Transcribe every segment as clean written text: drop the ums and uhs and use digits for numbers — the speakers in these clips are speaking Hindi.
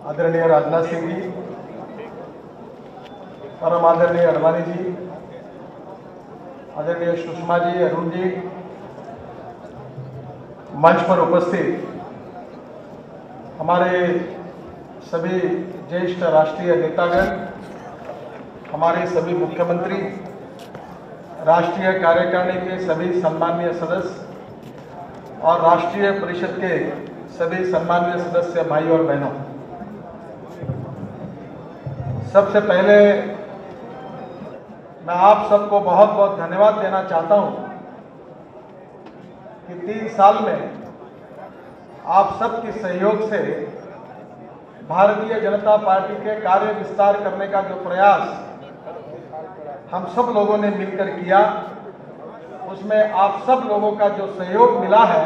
आदरणीय राजनाथ सिंह जी, परम आदरणीय अडवाणी जी, आदरणीय सुषमा जी, अरुण जी, मंच पर उपस्थित हमारे सभी ज्येष्ठ राष्ट्रीय नेतागण, हमारे सभी मुख्यमंत्री, राष्ट्रीय कार्यकारिणी के सभी सम्माननीय सदस्य और राष्ट्रीय परिषद के सभी सम्माननीय सदस्य भाई और बहनों, सबसे पहले मैं आप सबको बहुत बहुत धन्यवाद देना चाहता हूं कि 3 साल में आप सबके सहयोग से भारतीय जनता पार्टी के कार्य विस्तार करने का जो प्रयास हम सब लोगों ने मिलकर किया, उसमें आप सब लोगों का जो सहयोग मिला है,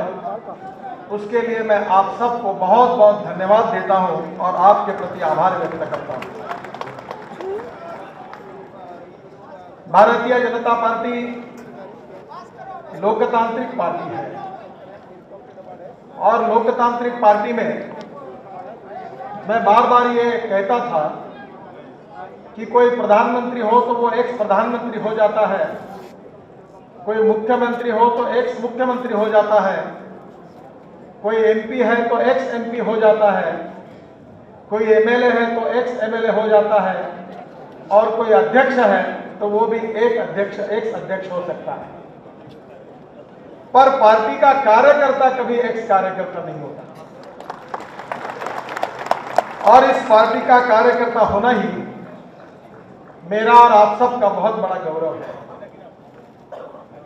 उसके लिए मैं आप सबको बहुत बहुत धन्यवाद देता हूं और आपके प्रति आभार व्यक्त करता हूं। भारतीय जनता पार्टी लोकतांत्रिक पार्टी है और लोकतांत्रिक पार्टी में मैं बार बार ये कहता था कि कोई प्रधानमंत्री हो तो वो एक्स प्रधानमंत्री हो जाता है, कोई मुख्यमंत्री हो तो एक्स मुख्यमंत्री हो जाता है, कोई एमपी है तो एक्स एमपी हो जाता है, कोई एमएलए है तो एक्स एमएलए हो जाता है और कोई अध्यक्ष है तो वो भी एक्स अध्यक्ष हो सकता है। पर पार्टी का कार्यकर्ता कभी एक्स कार्यकर्ता नहीं होता और इस पार्टी का कार्यकर्ता होना ही मेरा और आप सबका बहुत बड़ा गौरव है।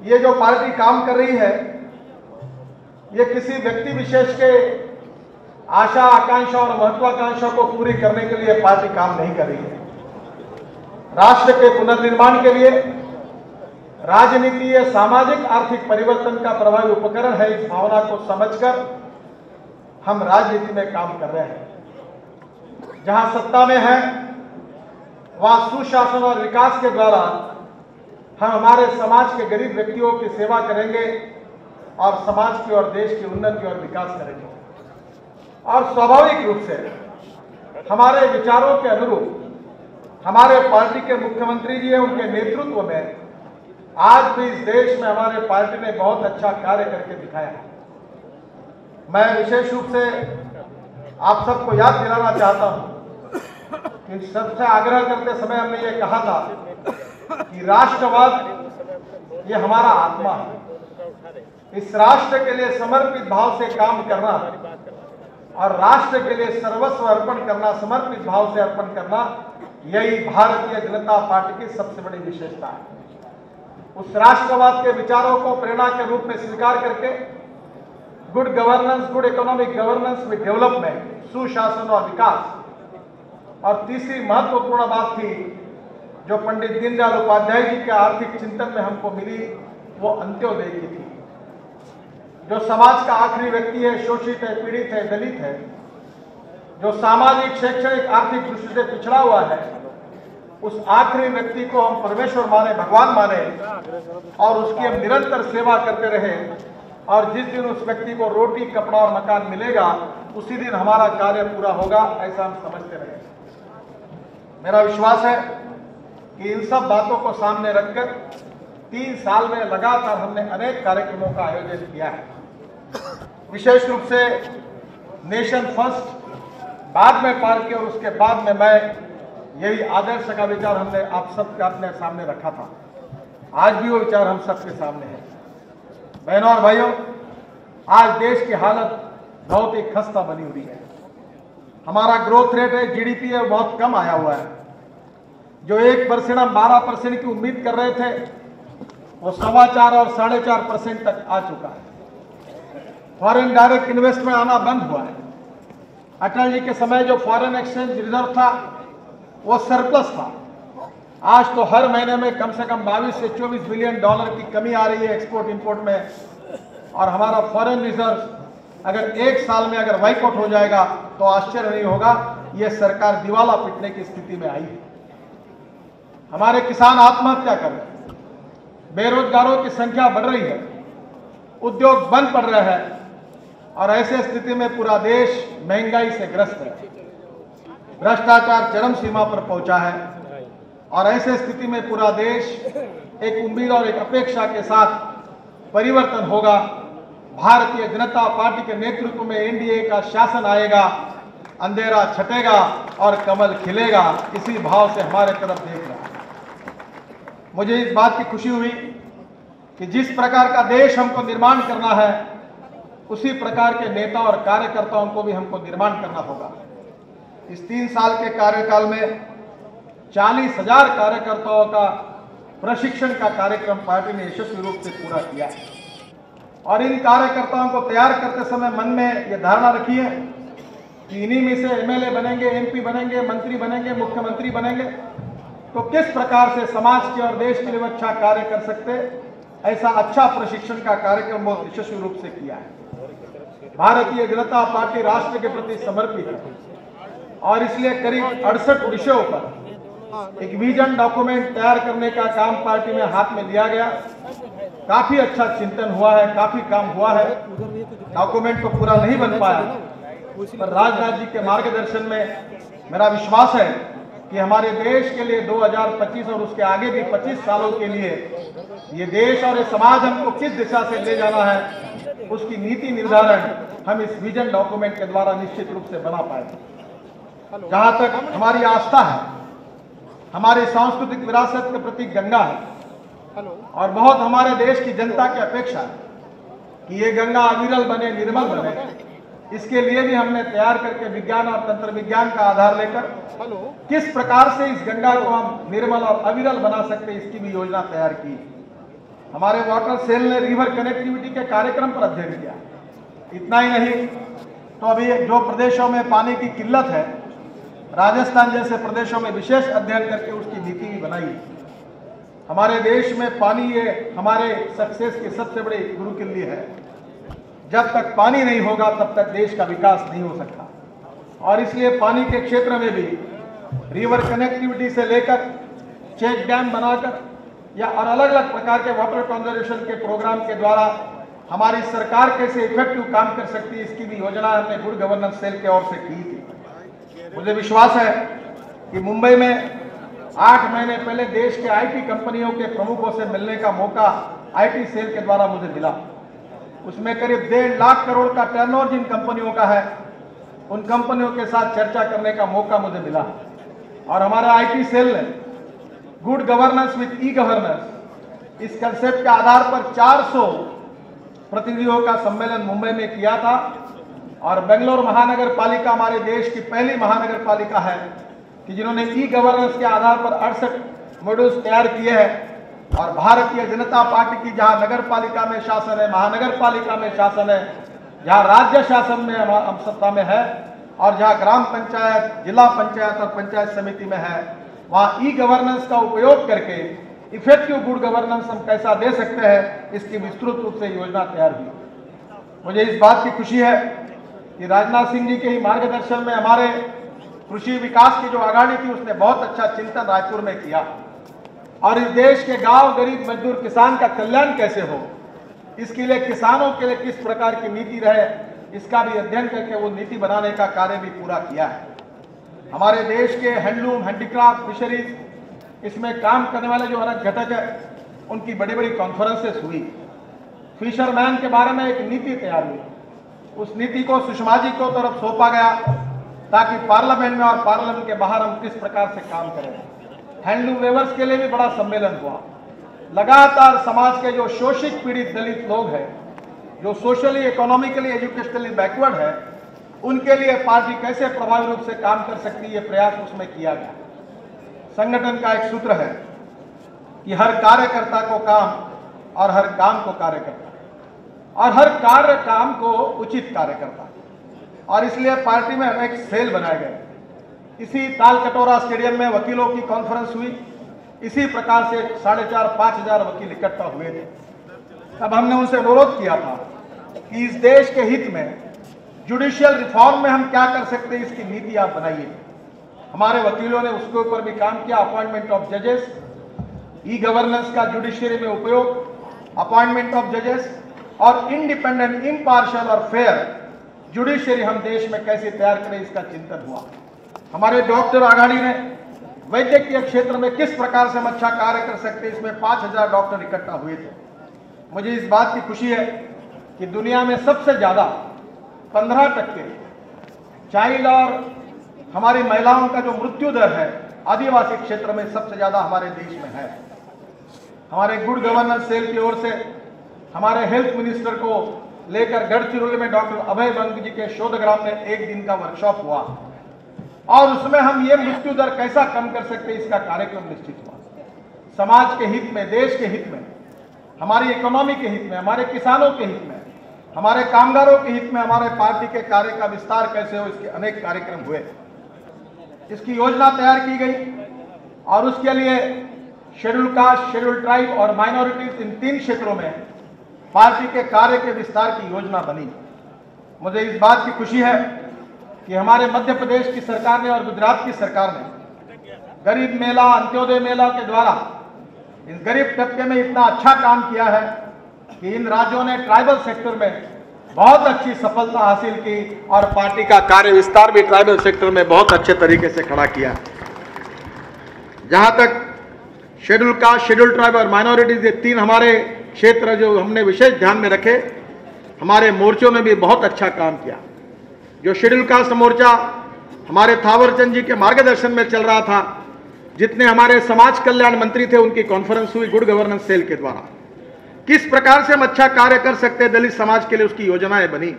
ये जो पार्टी काम कर रही है, ये किसी व्यक्ति विशेष के आशा आकांक्षा और महत्वाकांक्षा को पूरी करने के लिए पार्टी काम नहीं कर रही है। राष्ट्र के पुनर्निर्माण के लिए राजनीति सामाजिक आर्थिक परिवर्तन का प्रभावी उपकरण है, इस भावना को समझकर हम राजनीति में काम कर रहे हैं। जहां सत्ता में है वहां सुशासन और विकास के द्वारा हम हमारे समाज के गरीब व्यक्तियों की सेवा करेंगे और समाज की और देश की उन्नति और विकास करेंगे। और स्वाभाविक रूप से हमारे विचारों के अनुरूप हमारे पार्टी के मुख्यमंत्री जी हैं, उनके नेतृत्व में आज भी इस देश में हमारे पार्टी ने बहुत अच्छा कार्य करके दिखाया है। मैं विशेष रूप से आप सबको याद दिलाना चाहता हूं कि सबसे आग्रह करते समय हमने ये कहा था कि राष्ट्रवाद ये हमारा आत्मा है। इस राष्ट्र के लिए समर्पित भाव से काम करना और राष्ट्र के लिए सर्वस्व अर्पण करना, समर्पित भाव से अर्पण करना, यही भारतीय जनता पार्टी की सबसे बड़ी विशेषता है। उस राष्ट्रवाद के विचारों को प्रेरणा के रूप में स्वीकार करके good governance, good economic governance with development, सुशासन और विकास, और तीसरी महत्वपूर्ण बात थी जो पंडित दीनदयाल उपाध्याय जी के आर्थिक चिंतन में हमको मिली, वो अंत्योदय की थी। जो समाज का आखिरी व्यक्ति है, शोषित है, पीड़ित है, दलित है, जो सामाजिक शैक्षणिक आर्थिक दृष्टि से पिछड़ा हुआ है, उस आखिरी व्यक्ति को हम परमेश्वर माने, भगवान माने और उसकी हम निरंतर सेवा करते रहे। और जिस दिन उस व्यक्ति को रोटी, कपड़ा और मकान मिलेगा, उसी दिन हमारा कार्य पूरा होगा, ऐसा हम समझते रहे। मेरा विश्वास है कि इन सब बातों को सामने रखकर 3 साल में लगातार हमने अनेक कार्यक्रमों का आयोजन किया है। विशेष रूप से नेशन फर्स्ट बाद में पार्टी और उसके बाद में मैं, यही आदर्श का विचार हमने आप सबके अपने सामने रखा था। आज भी वो विचार हम सबके सामने है। बहनों और भाइयों, आज देश की हालत बहुत ही खस्ता बनी हुई है। हमारा ग्रोथ रेट है, जीडीपी है, बहुत कम आया हुआ है। जो 1% हम 12% की उम्मीद कर रहे थे, वो 4.25 और 4.5% तक आ चुका है। फॉरेन डायरेक्ट इन्वेस्टमेंट आना बंद हुआ है। अटल जी के समय जो फॉरेन एक्सचेंज रिजर्व था वो सरप्लस था। आज तो हर महीने में कम से कम 22 से 24 बिलियन डॉलर की कमी आ रही है एक्सपोर्ट इंपोर्ट में। और हमारा फॉरेन रिजर्व अगर 1 साल में अगर वाइप आउट हो जाएगा तो आश्चर्य नहीं होगा, ये सरकार दिवाला पिटने की स्थिति में आई है। हमारे किसान आत्महत्या कर रहे हैं, बेरोजगारों की संख्या बढ़ रही है, उद्योग बंद पड़ रहे हैं और ऐसे स्थिति में पूरा देश महंगाई से ग्रस्त है। भ्रष्टाचार चरम सीमा पर पहुंचा है और ऐसे स्थिति में पूरा देश एक उम्मीद और एक अपेक्षा के साथ परिवर्तन होगा, भारतीय जनता पार्टी के नेतृत्व में एनडीए का शासन आएगा, अंधेरा छटेगा और कमल खिलेगा, इसी भाव से हमारे तरफ देख रहा है। मुझे इस बात की खुशी हुई कि जिस प्रकार का देश हमको निर्माण करना है, उसी प्रकार के नेता और कार्यकर्ताओं को भी हमको निर्माण करना होगा। इस 3 साल के कार्यकाल में 40,000 कार्यकर्ताओं का प्रशिक्षण का कार्यक्रम पार्टी ने यशस्वी रूप से पूरा किया है और इन कार्यकर्ताओं को तैयार करते समय मन में यह धारणा रखी है कि इन्हीं में से एमएलए बनेंगे, एमपी बनेंगे, मंत्री बनेंगे, मुख्यमंत्री बनेंगे, तो किस प्रकार से समाज के और देश के लिए अच्छा कार्य कर सकते, ऐसा अच्छा प्रशिक्षण का कार्यक्रम बहुत यशस्वी रूप से किया है। भारतीय जनता पार्टी राष्ट्र के प्रति समर्पित है और इसलिए करीब 68 विषयों पर एक विजन डॉक्यूमेंट तैयार करने का काम पार्टी में हाथ में लिया गया। काफी अच्छा चिंतन हुआ है, काफी काम हुआ है। डॉक्यूमेंट तो पूरा नहीं बन पाया, पर राजनाथ जी के मार्गदर्शन में मेरा विश्वास है कि हमारे देश के लिए 2025 और उसके आगे भी 25 सालों के लिए ये देश और ये समाज हमको किस दिशा से ले जाना है, उसकी नीति निर्धारण हम इस विजन डॉक्यूमेंट के द्वारा निश्चित रूप से बना पाएंगे। जहां तक हमारी आस्था है, हमारी सांस्कृतिक विरासत के प्रति गंगा है और बहुत हमारे देश की जनता की अपेक्षा है कि ये गंगा अविरल बने, निर्मल बने। इसके लिए भी हमने तैयार करके विज्ञान और तंत्र विज्ञान का आधार लेकर किस प्रकार से इस गंगा को हम निर्मल और अविरल बना सकते, इसकी भी योजना तैयार की। हमारे वाटर सेल ने रिवर कनेक्टिविटी के कार्यक्रम पर अध्ययन किया। इतना ही नहीं तो अभी जो प्रदेशों में पानी की किल्लत है, राजस्थान जैसे प्रदेशों में विशेष अध्ययन करके उसकी नीति भी बनाई। हमारे देश में पानी ये हमारे सक्सेस की सबसे बड़ी गुरु किल्ली है। जब तक पानी नहीं होगा तब तक देश का विकास नहीं हो सकता और इसलिए पानी के क्षेत्र में भी रिवर कनेक्टिविटी से लेकर चेक डैम बनाकर या और अलग अलग प्रकार के वाटर कंजर्वेशन के प्रोग्राम के द्वारा हमारी सरकार कैसे इफेक्टिव काम कर सकती है, इसकी भी योजना हमने गुड गवर्नेंस सेल की ओर से की थी। मुझे विश्वास है कि मुंबई में 8 महीने पहले देश के आईटी कंपनियों के प्रमुखों से मिलने का मौका आईटी सेल के द्वारा मुझे मिला। उसमें करीब 1.5 लाख करोड़ का टर्नओवर जिन कंपनियों का है, उन कंपनियों के साथ चर्चा करने का मौका मुझे मिला और हमारा आईटी सेल ने good governance with e governance इस कंसेप्ट के आधार पर 400 प्रतिनिधियों का सम्मेलन मुंबई में किया था और बेंगलुरु महानगर पालिका हमारे देश की पहली महानगर पालिका है कि जिन्होंने ई गवर्नेंस के आधार पर 68 मॉड्यूल्स तैयार किए हैं और भारतीय जनता पार्टी की जहां नगर पालिका में शासन है, महानगर पालिका में शासन है, जहां राज्य शासन में हम सत्ता में है और जहां ग्राम पंचायत, जिला पंचायत और पंचायत समिति में है, वहां ई गवर्नेंस का उपयोग करके इफेक्टिव गुड गवर्नेंस हम कैसा दे सकते हैं, इसकी विस्तृत रूप से योजना तैयार हुई। मुझे इस बात की खुशी है कि राजनाथ सिंह जी के ही मार्गदर्शन में हमारे कृषि विकास की जो आगाड़ी थी, उसने बहुत अच्छा चिंतन रायपुर में किया और इस देश के गांव, गरीब मजदूर किसान का कल्याण कैसे हो, इसके लिए किसानों के लिए किस प्रकार की नीति रहे, इसका भी अध्ययन करके वो नीति बनाने का कार्य भी पूरा किया है। हमारे देश के हैंडलूम, हैंडीक्राफ्ट, फिशरीज, इसमें काम करने वाले जो अलग घटक है, उनकी बड़ी बड़ी कॉन्फ्रेंसेस हुई। फिशरमैन के बारे में एक नीति तैयार हुई। उस नीति को सुषमा जी को तरफ सौंपा गया ताकि पार्लियामेंट में और पार्लियामेंट के बाहर हम किस प्रकार से काम करें। हैंडलूम वेवर्स के लिए भी बड़ा सम्मेलन हुआ। लगातार समाज के जो शोषित पीड़ित दलित लोग हैं, जो सोशली, इकोनॉमिकली, एजुकेशनली बैकवर्ड है, उनके लिए पार्टी कैसे प्रभावी रूप से काम कर सकती है, ये प्रयास उसमें किया गया। संगठन का एक सूत्र है कि हर कार्यकर्ता को काम और हर काम को कार्यकर्ता और हर कार्य काम को उचित कार्यकर्ता, और इसलिए पार्टी में एक सेल बनाए गए। इसी तालकटोरा स्टेडियम में वकीलों की कॉन्फ्रेंस हुई। इसी प्रकार से 4,500-5 हजार वकील इकट्ठा हुए थे। तब हमने उनसे अनुरोध किया था कि इस देश के हित में जुडिशियल रिफॉर्म में हम क्या कर सकते हैं, इसकी नीति आप बनाइए। हमारे वकीलों ने उसके ऊपर भी काम किया। अपॉइंटमेंट ऑफ जजेस, ई गवर्नेंस का जुडिशियरी में उपयोग, अपॉइंटमेंट ऑफ जजेस और इंडिपेंडेंट, इम्पार्शियल और फेयर जुडिशियरी हम देश में कैसे तैयार करें, इसका चिंतन हुआ। हमारे डॉक्टर आघाड़ी ने वैद्यकीय क्षेत्र में किस प्रकार से हम अच्छा कार्य कर सकते हैं, इसमें 5000 डॉक्टर इकट्ठा हुए थे। मुझे इस बात की खुशी है कि दुनिया में सबसे ज़्यादा 15% चाइल्ड और हमारी महिलाओं का जो मृत्यु दर है आदिवासी क्षेत्र में सबसे ज़्यादा हमारे देश में है। हमारे गुड गवर्नेंस सेल की ओर से हमारे हेल्थ मिनिस्टर को लेकर गढ़चिरौली में डॉक्टर अभय बंग जी के शोधग्राम में एक दिन का वर्कशॉप हुआ और उसमें हम ये मृत्यु दर कैसा कम कर सकते हैं इसका कार्यक्रम निश्चित हुआ। समाज के हित में, देश के हित में, हमारी इकोनॉमी के हित में, हमारे किसानों के हित में, हमारे कामगारों के हित में हमारे पार्टी के कार्य का विस्तार कैसे हो, इसके अनेक कार्यक्रम हुए। इसकी योजना तैयार की गई और उसके लिए शेड्यूल कास्ट, शेड्यूल ट्राइब और माइनॉरिटीज इन 3 क्षेत्रों में पार्टी के कार्य के विस्तार की योजना बनी। मुझे इस बात की खुशी है कि हमारे मध्य प्रदेश की सरकार ने और गुजरात की सरकार ने गरीब मेला, अंत्योदय मेला के द्वारा इस गरीब तबके में इतना अच्छा काम किया है कि इन राज्यों ने ट्राइबल सेक्टर में बहुत अच्छी सफलता हासिल की और पार्टी का कार्य विस्तार भी ट्राइबल सेक्टर में बहुत अच्छे तरीके से खड़ा किया। जहां तक शेड्यूल कास्ट, शेड्यूल ट्राइब और माइनॉरिटीज, ये 3 हमारे क्षेत्र जो हमने विशेष ध्यान में रखे, हमारे मोर्चों में भी बहुत अच्छा काम किया। जो शेड्यूल कास्ट मोर्चा हमारे थावरचंद जी के मार्गदर्शन में चल रहा था, जितने हमारे समाज कल्याण मंत्री थे उनकी कॉन्फ्रेंस हुई गुड गवर्नेंस सेल के द्वारा। किस प्रकार से हम अच्छा कार्य कर सकते हैं दलित समाज के लिए, उसकी योजनाएं बनी,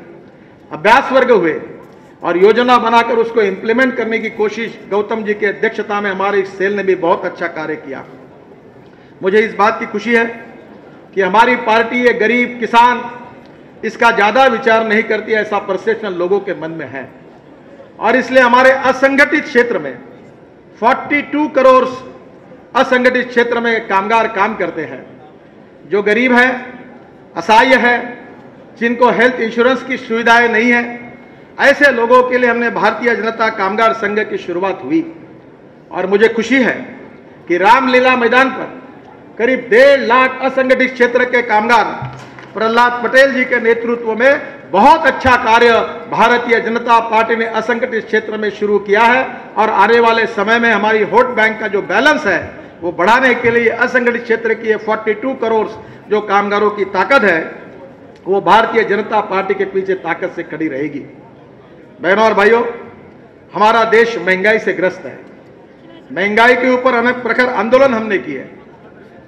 अभ्यास वर्ग हुए और योजना बनाकर उसको इंप्लीमेंट करने की कोशिश गौतम जी की अध्यक्षता में हमारे इस सेल ने भी बहुत अच्छा कार्य किया। मुझे इस बात की खुशी है कि हमारी पार्टी ये गरीब किसान इसका ज़्यादा विचार नहीं करती, ऐसा परसेप्शन लोगों के मन में है और इसलिए हमारे असंगठित क्षेत्र में 42 करोड़ असंगठित क्षेत्र में कामगार काम करते हैं। जो गरीब है, असहाय है, जिनको हेल्थ इंश्योरेंस की सुविधाएं नहीं है, ऐसे लोगों के लिए हमने भारतीय जनता कामगार संघ की शुरुआत हुई और मुझे खुशी है कि रामलीला मैदान पर करीब 1.5 लाख असंगठित क्षेत्र के कामगार प्रहलाद पटेल जी के नेतृत्व में बहुत अच्छा कार्य भारतीय जनता पार्टी ने असंगठित क्षेत्र में शुरू किया है और आने वाले समय में हमारी वोट बैंक का जो बैलेंस है वो बढ़ाने के लिए असंगठित क्षेत्र की 42 करोड़ जो कामगारों की ताकत है वो भारतीय जनता पार्टी के पीछे ताकत से खड़ी रहेगी। बहनों और भाइयों, हमारा देश महंगाई से ग्रस्त है। महंगाई के ऊपर अनेक प्रखर आंदोलन हमने किए,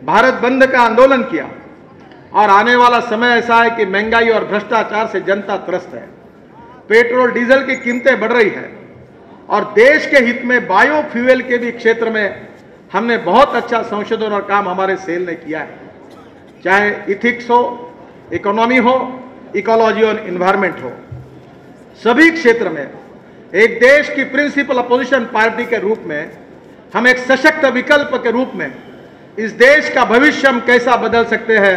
भारत बंद का आंदोलन किया और आने वाला समय ऐसा है कि महंगाई और भ्रष्टाचार से जनता त्रस्त है। पेट्रोल डीजल की कीमतें बढ़ रही है और देश के हित में बायोफ्यूल के भी क्षेत्र में हमने बहुत अच्छा संशोधन और काम हमारे सेल ने किया है। चाहे इथिक्स हो, इकोनॉमी हो, इकोलॉजी और इन्वायरमेंट हो, सभी क्षेत्र में एक देश की प्रिंसिपल अपोजिशन पार्टी के रूप में हम एक सशक्त विकल्प के रूप में इस देश का भविष्य हम कैसा बदल सकते हैं,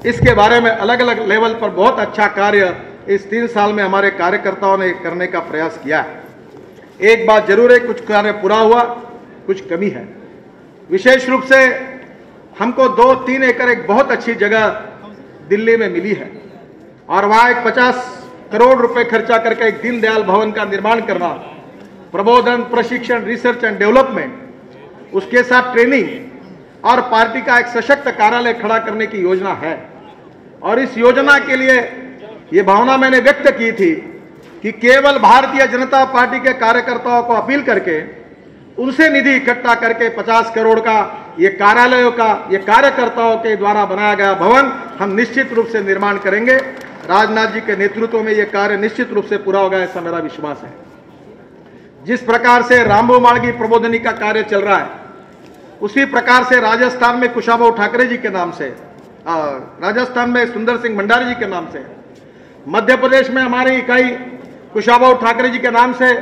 इसके बारे में अलग अलग लेवल पर बहुत अच्छा कार्य इस 3 साल में हमारे कार्यकर्ताओं ने करने का प्रयास किया है। एक बात जरूर है, कुछ कार्य पूरा हुआ, कुछ कमी है। विशेष रूप से हमको 2-3 एकड़ एक बहुत अच्छी जगह दिल्ली में मिली है और वहाँ एक 50 करोड़ रुपए खर्चा करके एक दीनदयाल भवन का निर्माण करना, प्रबोधन, प्रशिक्षण, रिसर्च एंड डेवलपमेंट, उसके साथ ट्रेनिंग और पार्टी का एक सशक्त कार्यालय खड़ा करने की योजना है। और इस योजना के लिए ये भावना मैंने व्यक्त की थी कि केवल भारतीय जनता पार्टी के कार्यकर्ताओं को अपील करके उनसे निधि इकट्ठा करके 50 करोड़ का ये कार्यालयों का ये कार्यकर्ताओं के द्वारा बनाया गया भवन हम निश्चित रूप से निर्माण करेंगे। राजनाथ जी के नेतृत्व में ये कार्य निश्चित रूप से पूरा होगा, ऐसा मेरा विश्वास है। जिस प्रकार से रामबू मार्गी प्रबोधनी का कार्य चल रहा है, उसी प्रकार से राजस्थान में कुशाभाऊ ठाकरे जी के नाम से, राजस्थान में सुंदर सिंह भंडारी जी के नाम से, मध्य प्रदेश में हमारी इकाई कुशाभाऊ ठाकरे जी के नाम से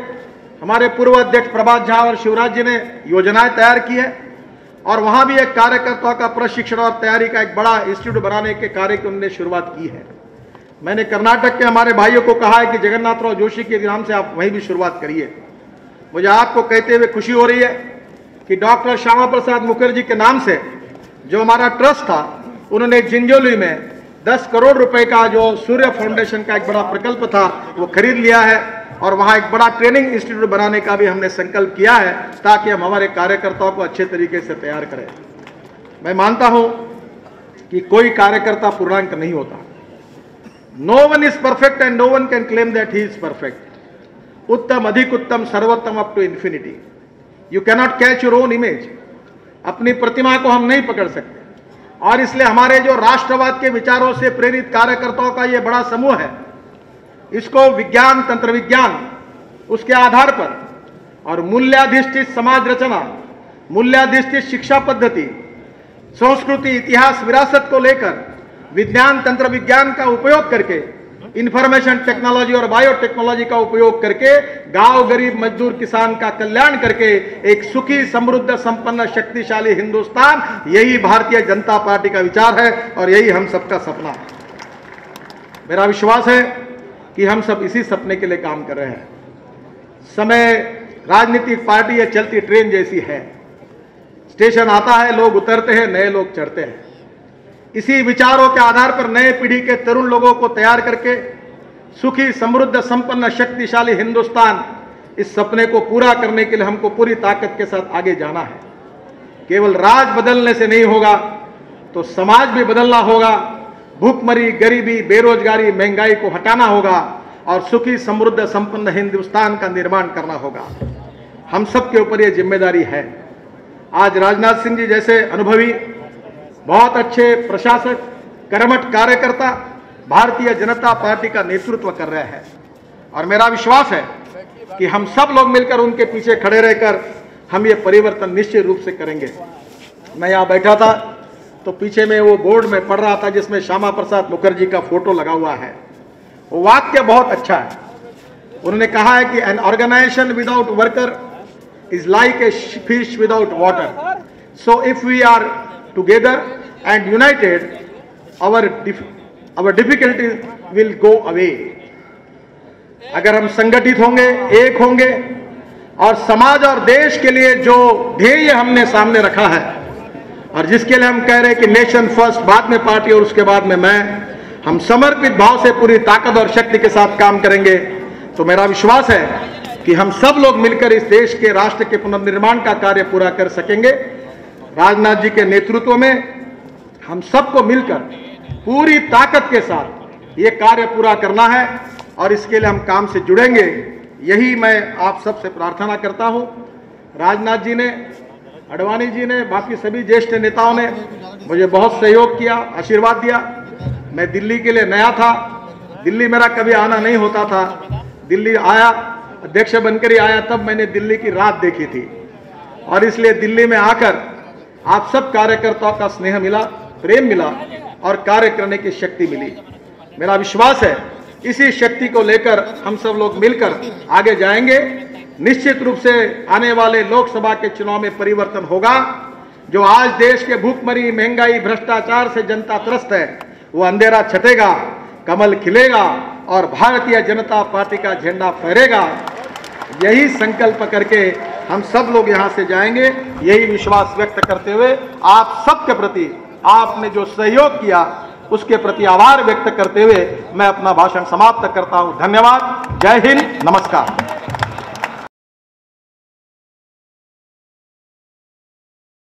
हमारे पूर्व अध्यक्ष प्रभात झा और शिवराज जी ने योजनाएं तैयार की है और वहां भी एक कार्यकर्ताओं का प्रशिक्षण और तैयारी का एक बड़ा इंस्टीट्यूट बनाने के कार्य की उन्होंने शुरुआत की है। मैंने कर्नाटक के हमारे भाइयों को कहा है कि जगन्नाथराव जोशी के नाम से आप वहीं भी शुरुआत करिए। मुझे आपको कहते हुए खुशी हो रही है कि डॉक्टर श्यामा प्रसाद मुखर्जी के नाम से जो हमारा ट्रस्ट था, उन्होंने जिंजोली में 10 करोड़ रुपए का जो सूर्य फाउंडेशन का एक बड़ा प्रकल्प था वो खरीद लिया है और वहां एक बड़ा ट्रेनिंग इंस्टीट्यूट बनाने का भी हमने संकल्प किया है ताकि हम हमारे कार्यकर्ताओं को अच्छे तरीके से तैयार करें। मैं मानता हूं कि कोई कार्यकर्ता पूर्णांक नहीं होता। No one is perfect and no one can claim that he is perfect. उत्तम, अधिक उत्तम, सर्वोत्तम up to infinity. You cannot catch your own image. अपनी प्रतिमा को हम नहीं पकड़ सकते और इसलिए हमारे जो राष्ट्रवाद के विचारों से प्रेरित कार्यकर्ताओं का यह बड़ा समूह है, इसको विज्ञान, तंत्र विज्ञान, उसके आधार पर और मूल्याधिष्ठित समाज रचना, मूल्याधिष्ठित शिक्षा पद्धति, संस्कृति, इतिहास, विरासत को लेकर विज्ञान, तंत्र विज्ञान का उपयोग करके, इंफॉर्मेशन टेक्नोलॉजी और बायोटेक्नोलॉजी का उपयोग करके गांव, गरीब, मजदूर, किसान का कल्याण करके एक सुखी, समृद्ध, संपन्न, शक्तिशाली हिंदुस्तान, यही भारतीय जनता पार्टी का विचार है और यही हम सबका सपना है। मेरा विश्वास है कि हम सब इसी सपने के लिए काम कर रहे हैं। समय, राजनीतिक पार्टी ये चलती ट्रेन जैसी है। स्टेशन आता है, लोग उतरते हैं, नए लोग चढ़ते हैं। इसी विचारों के आधार पर नए पीढ़ी के तरुण लोगों को तैयार करके सुखी, समृद्ध, संपन्न, शक्तिशाली हिंदुस्तान, इस सपने को पूरा करने के लिए हमको पूरी ताकत के साथ आगे जाना है। केवल राज बदलने से नहीं होगा तो समाज भी बदलना होगा। भूखमरी, गरीबी, बेरोजगारी, महंगाई को हटाना होगा और सुखी, समृद्ध, संपन्न हिंदुस्तान का निर्माण करना होगा। हम सब के ऊपर यह जिम्मेदारी है। आज राजनाथ सिंह जी जैसे अनुभवी, बहुत अच्छे प्रशासक, कर्मठ कार्यकर्ता भारतीय जनता पार्टी का नेतृत्व कर रहे हैं और मेरा विश्वास है कि हम सब लोग मिलकर उनके पीछे खड़े रहकर हम ये परिवर्तन निश्चित रूप से करेंगे। मैं यहाँ बैठा था तो पीछे में वो बोर्ड में पढ़ रहा था जिसमें श्यामा प्रसाद मुखर्जी का फोटो लगा हुआ है। वो वाक्य बहुत अच्छा है। उन्होंने कहा है कि an organisation without worker is like a fish without water. So if we are together and united, our difficulties will go away। अगर हम संगठित होंगे, एक होंगे और समाज और देश के लिए जो ध्येय हमने सामने रखा है और जिसके लिए हम कह रहे हैं कि नेशन फर्स्ट, बाद में पार्टी और उसके बाद में मैं, हम समर्पित भाव से पूरी ताकत और शक्ति के साथ काम करेंगे तो मेरा विश्वास है कि हम सब लोग मिलकर इस देश के, राष्ट्र के पुनर्निर्माण का कार्य पूरा कर सकेंगे। राजनाथ जी के नेतृत्व में हम सबको मिलकर पूरी ताकत के साथ ये कार्य पूरा करना है और इसके लिए हम काम से जुड़ेंगे। यही मैं आप सबसे प्रार्थना करता हूं। राजनाथ जी ने, अडवाणी जी ने, बाकी सभी ज्येष्ठ नेताओं ने मुझे बहुत सहयोग किया, आशीर्वाद दिया। मैं दिल्ली के लिए नया था, दिल्ली मेरा कभी आना नहीं होता था। दिल्ली आया, अध्यक्ष बनकर ही आया, तब मैंने दिल्ली की रात देखी थी और इसलिए दिल्ली में आकर आप सब कार्यकर्ताओं का स्नेह मिला, प्रेम मिला और कार्य करने की शक्ति मिली। मेरा विश्वास है इसी शक्ति को लेकर हम सब लोग मिलकर आगे जाएंगे। निश्चित रूप से आने वाले लोकसभा के चुनाव में परिवर्तन होगा। जो आज देश के भूखमरी, महंगाई, भ्रष्टाचार से जनता त्रस्त है, वो अंधेरा छटेगा, कमल खिलेगा और भारतीय जनता पार्टी का झंडा फहरेगा। यही संकल्प करके हम सब लोग यहां से जाएंगे। यही विश्वास व्यक्त करते हुए आप सबके प्रति, आपने जो सहयोग किया उसके प्रति आभार व्यक्त करते हुए मैं अपना भाषण समाप्त करता हूं। धन्यवाद। जय हिंद, नमस्कार।